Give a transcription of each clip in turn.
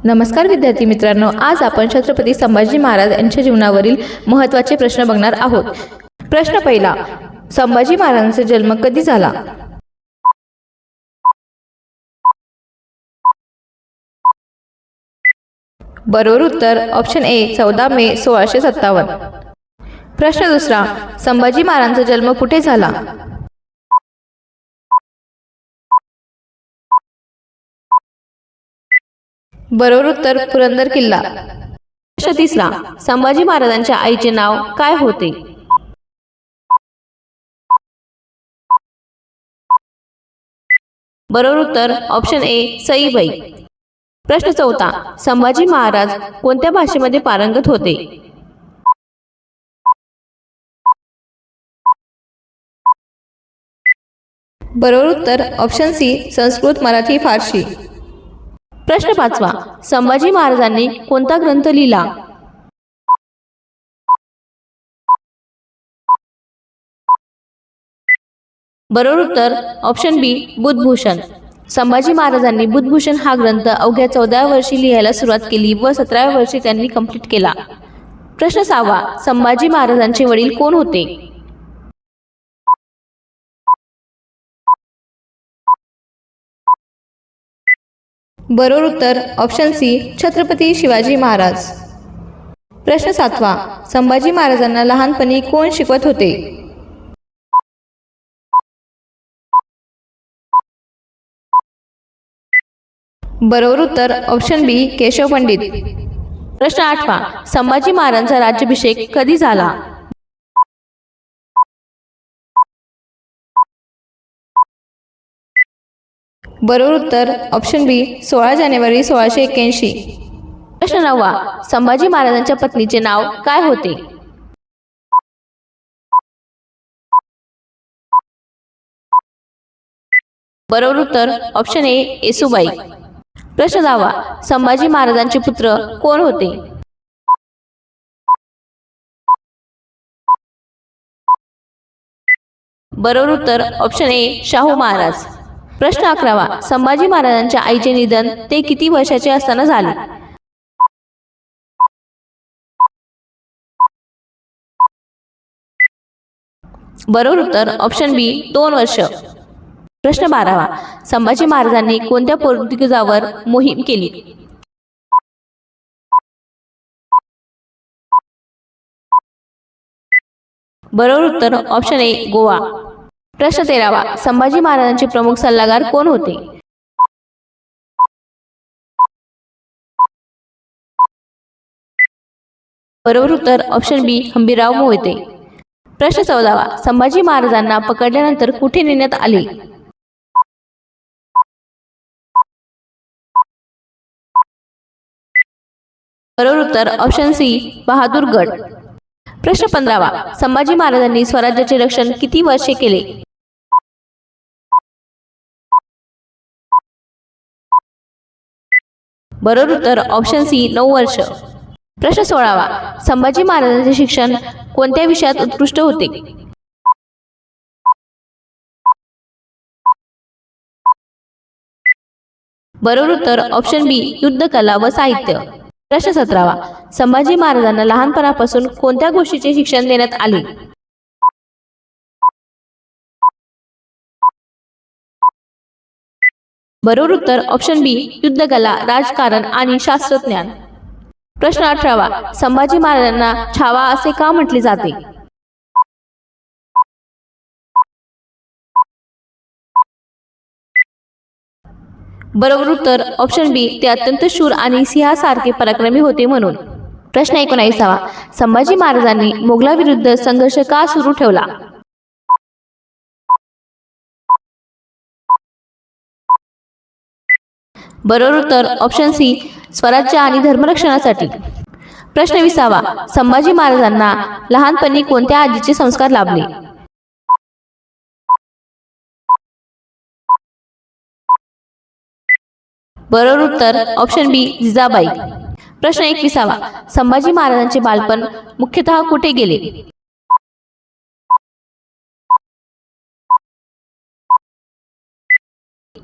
नमस्कार विद्यार्थी मित्रांनो, आज आपण छत्रपती संभाजी महाराज यांच्या जीवनावरील महत्त्वाचे प्रश्न बघणार आहोत। प्रश्न पहिला, संभाजी महाराजांचा जन्म कधी झाला? बरोबर उत्तर ऑप्शन ए 14 मे 1657। प्रश्न दुसरा, संभाजी महाराजांचा जन्म कुठे झाला? बरोबर उत्तर पुरंदर किल्ला। प्रश्न तिसरा, संभाजी महाराजांच्या आईचे नाव काय होते? बरोबर उत्तर ऑप्शन ए सईबाई। प्रश्न चौथा, संभाजी महाराज कोणत्या भाषेमध्ये पारंगत होते? बरोबर उत्तर ऑप्शन सी संस्कृत, मराठी, फारसी। प्रश्न पाचवा, संभाजी महाराजांनी कोणता ग्रंथ लिहिला? बरोबर उत्तर ऑप्शन बी बुधभूषण। संभाजी महाराजांनी बुधभूषण हा ग्रंथ अवघ्या 14व्या वर्षी लिहायला सुरुवात केली व 17व्या वर्षी त्यांनी कंप्लीट केला। प्रश्न सहावा, संभाजी महाराजांचे वडील कोण होते? बरोबर उत्तर ऑप्शन सी छत्रपती शिवाजी महाराज। प्रश्न सातवा, संभाजी महाराजांना लहानपणी कोण शिकवत होते? बरोबर उत्तर ऑप्शन बी केशव पंडित। प्रश्न आठवा, संभाजी महाराजांचा राज्याभिषेक कधी झाला? बरोबर उत्तर ऑप्शन बी 16 जानेवारी 1681। प्रश्न नववा, संभाजी महाराजांच्या पत्नीचे नाव काय होते? बरोबर उत्तर ऑप्शन ए येसुबाई। प्रश्न दहावा, संभाजी महाराजांचे पुत्र कोण होते? बरोबर उत्तर ऑप्शन ए शाहू महाराज। प्रश्न 11वा, संभाजी महाराजांच्या आईचे निधन ते किती वर्षाचे असताना झाले? बरोबर उत्तर ऑप्शन बी 2 वर्ष। प्रश्न 12वा, संभाजी महाराजांनी कोणत्या पोर्तुगीजावर मोहीम केली? बरोबर उत्तर ऑप्शन ए गोवा। प्रश्न 13वा, संभाजी महाराजांचे प्रमुख सल्लागार कोण होते? बरोबर उत्तर ऑप्शन बी हंबीरराव मोहिते। प्रश्न 14वा, संभाजी महाराजांना पकडल्यानंतर कुठे नेण्यात आले? बरोबर उत्तर ऑप्शन सी बहादूरगड। प्रश्न 15वा, संभाजी महाराजांनी स्वराज्याचे रक्षण किती वर्षे केले? बरोबर उत्तर ऑप्शन सी 9 वर्ष। प्रश्न 16वा, संभाजी महाराजांचे शिक्षण कोणत्या विषयात उत्कृष्ट होते? बरोबर उत्तर ऑप्शन बी युद्धकला व साहित्य। प्रश्न 17वा, संभाजी महाराजांना लहानपणापासून कोणत्या गोष्टीचे शिक्षण देण्यात आले? बरोबर उत्तर ऑप्शन बी युद्धकला, राजकारण आणि शास्त्रज्ञान। प्रश्न 18वा, संभाजी महाराजांना छावा असे का म्हटले जाते? बरोबर उत्तर ऑप्शन बी ते अत्यंत शूर आणि सिंहासारखे पराक्रमी होते म्हणून। प्रश्न 19वा, संभाजी महाराजांनी मोगलाविरुद्ध संघर्ष का सुरू ठेवला? बरोबर उत्तर ऑप्शन सी स्वराज्य आणि धर्मरक्षणासाठी। प्रश्न 20वा, संभाजी महाराजांना लहानपणी कोणत्या आजीचे संस्कार लाभले? बरोबर उत्तर ऑप्शन बी जिजाबाई। प्रश्न 21वा, संभाजी महाराजांचे बालपण मुख्यतः कुठे गेले?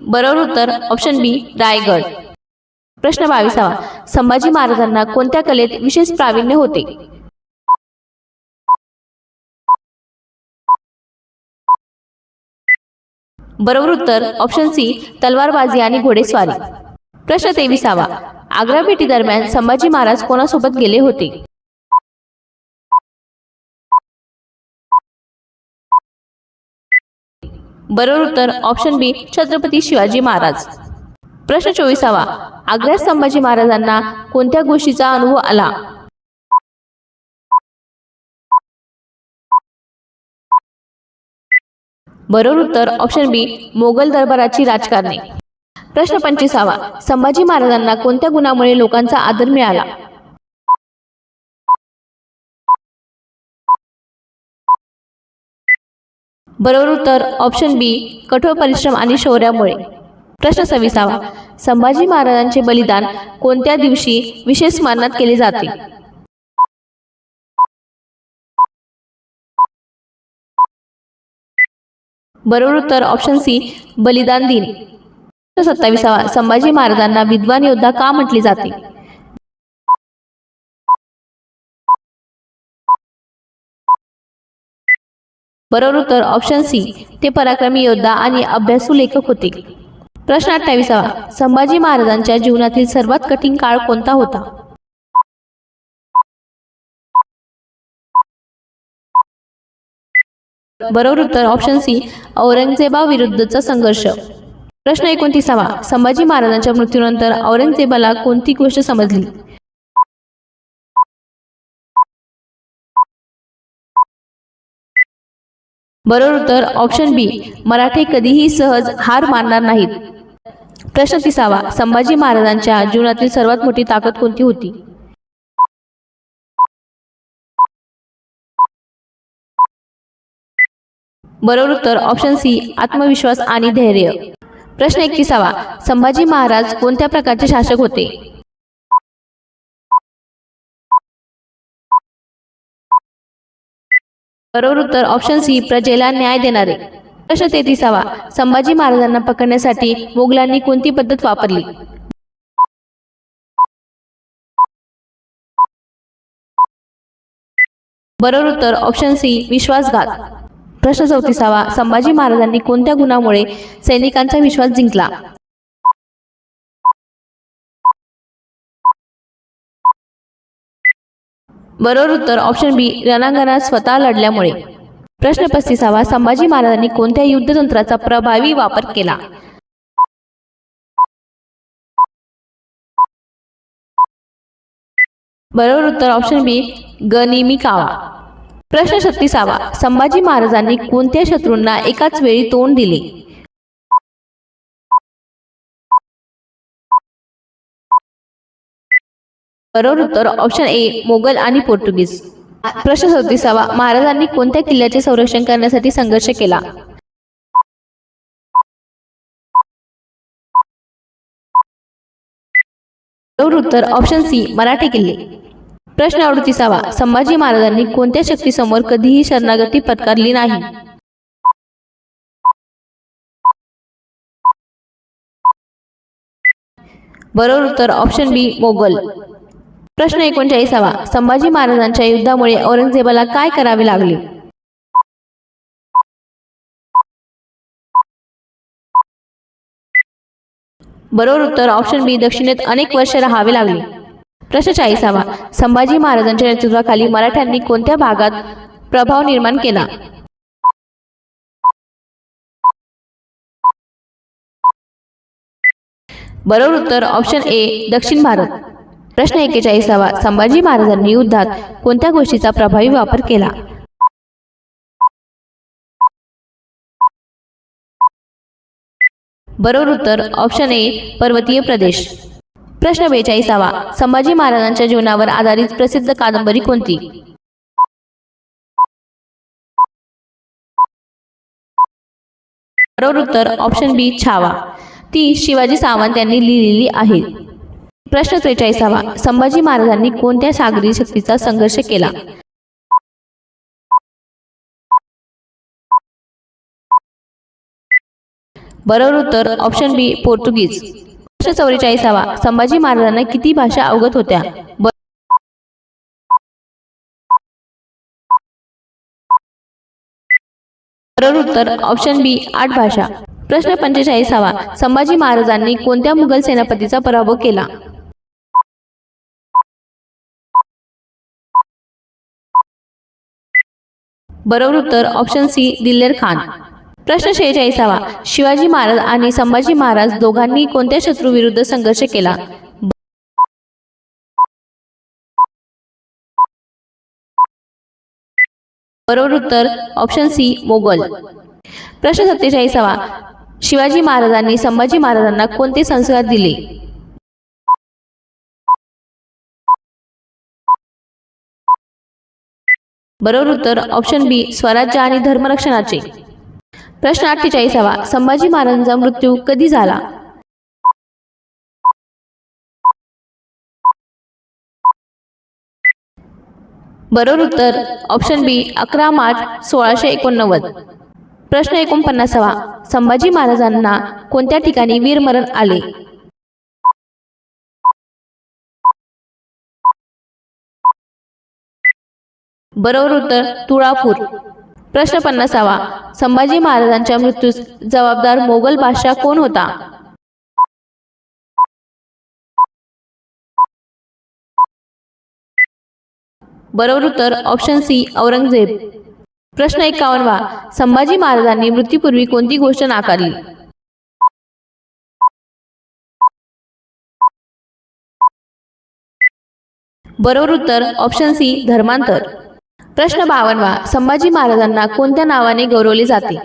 बरोबर उत्तर ऑप्शन बी रायगड। प्रश्न 22वा संभाजी महाराजांना कोणत्या कलेत विशेष प्रावीण्य होते? बरोबर उत्तर ऑप्शन सी तलवारबाजी आणि घोडेस्वारी. प्रश्न 23वा आग्रा भेटी दरम्यान संभाजी महाराज कोणासोबत गेले होते? बरोबर उत्तर ऑप्शन बी छत्रपती शिवाजी महाराज. प्रश्न 24वा आग्र्यात संभाजी महाराजांना कोणत्या गोष्टीचा अनुभव आला? बरोबर उत्तर ऑप्शन बी मोगल दरबाराची राजकारणे. प्रश्न 25वा संभाजी महाराजांना कोणत्या गुणामुळे लोकांचा आदर मिळाला? बरोबर उत्तर ऑप्शन बी कठोर परिश्रम आणि शौर्यामुळे. प्रश्न 26वा संभाजी महाराजांचे बलिदान कोणत्या दिवशी विशेष स्मरणात केले जाते? बरोबर उत्तर ऑप्शन सी बलिदान दिन. प्रश्न 27वा संभाजी महाराजांना विद्वान योद्धा का म्हटले जाते? बरोबर उत्तर ऑप्शन सी ते पराक्रमी योद्धा आणि अभ्यासू लेखक होते. प्रश्न 28वा संभाजी महाराजांच्या जीवनातील सर्वात कठीण काळ कोणता होता? बरोबर उत्तर ऑप्शन सी औरंगजेबाविरुद्धचा संघर्ष. प्रश्न 29वा संभाजी महाराजांच्या मृत्यूनंतर औरंगजेबाला कोणती गोष्ट समजली? बरोबर उत्तर ऑप्शन बी मराठे कधीही सहज हार मानणार नाहीत. प्रश्न 30वा संभाजी महाराजांच्या जीवनातील सर्वात मोठी ताकद कोणती होती? बरोबर उत्तर ऑप्शन सी आत्मविश्वास आणि धैर्य. प्रश्न 31वा संभाजी महाराज कोणत्या प्रकारचे शासक होते? बरोबर उत्तर ऑप्शन सी प्रजेला न्याय देणारे. प्रश्न 33वा संभाजी महाराजांना पकडण्यासाठी मोगलांनी कोणती पद्धत वापरली? बरोबर उत्तर ऑप्शन सी विश्वासघात. प्रश्न 34वा संभाजी महाराजांनी कोणत्या गुणामुळे सैनिकांचा विश्वास जिंकला? बरोबर उत्तर ऑप्शन बी रणांगणात स्वतः लढल्यामुळे. प्रश्न 35वा संभाजी महाराजांनी कोणत्या युद्धतंत्राचा प्रभावी वापर केला? बरोबर उत्तर ऑप्शन बी गनिमी कावा. प्रश्न 36वा संभाजी महाराजांनी कोणत्या शत्रूंना एकाच वेळी तोंड दिले? बरोबर उत्तर ऑप्शन ए मोगल आणि पोर्तुगीज. प्रश्न 37वा महाराजांनी कोणत्या किल्ल्याचे संरक्षण करण्यासाठी संघर्ष केला? बरोबर उत्तर ऑप्शन सी मराठे किल्ले. प्रश्न 38वा संभाजी महाराजांनी कोणत्या शक्तीसमोर कधीही शरणागती पत्करली नाही? बरोबर उत्तर ऑप्शन बी मोगल. प्रश्न 39वा संभाजी महाराजांच्या युद्धामुळे औरंगजेबाला काय करावे लागले? बरोबर उत्तर ऑप्शन बी दक्षिणेत अनेक वर्ष राहावे लागले. प्रश्न 40वा संभाजी महाराजांच्या नेतृत्वाखाली मराठ्यांनी कोणत्या भागात प्रभाव निर्माण केला? बरोबर उत्तर ऑप्शन ए दक्षिण भारत. प्रश्न 41वा संभाजी महाराजांनी युद्धात कोणत्या गोष्टीचा प्रभावी वापर केला? बरोबर उत्तर ऑप्शन ए पर्वतीय प्रदेश. प्रश्न 42वा संभाजी महाराजांच्या जीवनावर आधारित प्रसिद्ध कादंबरी कोणती? बरोबर उत्तर ऑप्शन बी छावा. ती शिवाजी सावंत यांनी लिहिलेली आहे. प्रश्न 43वा संभाजी महाराजांनी कोणत्या सागरी शक्तीचा संघर्ष केला? बरोबर उत्तर ऑप्शन बी पोर्तुगीज. प्रश्न 44वा संभाजी महाराजांना किती भाषा अवगत होत्या? बरोबर उत्तर ऑप्शन बी 8 भाषा. प्रश्न 45वा संभाजी महाराजांनी कोणत्या मुघल सेनापतीचा पराभव केला? बरोबर उत्तर ऑप्शन सी दिलेर खान. प्रश्न 46वा शिवाजी महाराज आणि संभाजी महाराज दोघांनी कोणत्या शत्रूविरुद्ध संघर्ष केला? बरोबर उत्तर ऑप्शन सी मोगल. प्रश्न 47वा शिवाजी महाराजांनी संभाजी महाराजांना कोणते संस्कार दिले? बरोबर उत्तर ऑप्शन बी स्वराज्य आणि धर्मरक्षणाचे. प्रश्न 48वा संभाजी महाराजांचा मृत्यू कधी झाला? बरोबर उत्तर ऑप्शन बी 11 मार्च 1689. प्रश्न 49वा संभाजी महाराजांना कोणत्या ठिकाणी वीरमरण आले? बरोबर उत्तर तुळापूर. प्रश्न 50वा संभाजी महाराजांच्या मृत्यूस जबाबदार मोगल बादशाह कोण होता? बरोबर उत्तर ऑप्शन सी औरंगजेब. प्रश्न 51वा संभाजी महाराजांनी मृत्यूपूर्वी कोणती गोष्ट नाकारली? बरोबर उत्तर ऑप्शन सी धर्मांतर. प्रश्न 52वा संभाजी महाराजांना कोणत्या नावाने गौरवले जाते?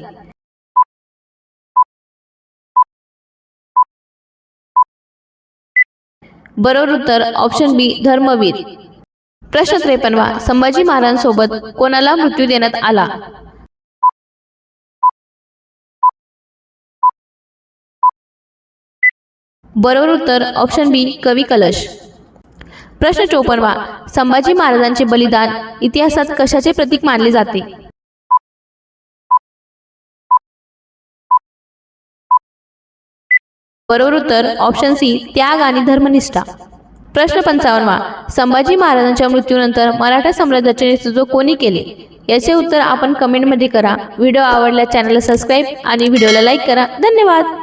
बरोबर उत्तर ऑप्शन बी धर्मवीर. प्रश्न 53वा संभाजी महाराजांसोबत कोणाला मृत्यू देण्यात आला? बरोबर उत्तर ऑप्शन बी कवी कलश. प्रश्न 54वा संभाजी महाराजांचे बलिदान इतिहासात कशाचे प्रतीक मानले जाते? बरोबर उत्तर ऑप्शन सी त्याग आणि धर्मनिष्ठा. प्रश्न 55वा संभाजी महाराजांच्या मृत्यूनंतर मराठा साम्राज्याचे नेतृत्व कोणी केले? याचे उत्तर आपण कमेंटमध्ये करा. व्हिडिओ आवडल्यास चॅनलला सबस्क्राईब आणि व्हिडिओला लाईक करा. धन्यवाद.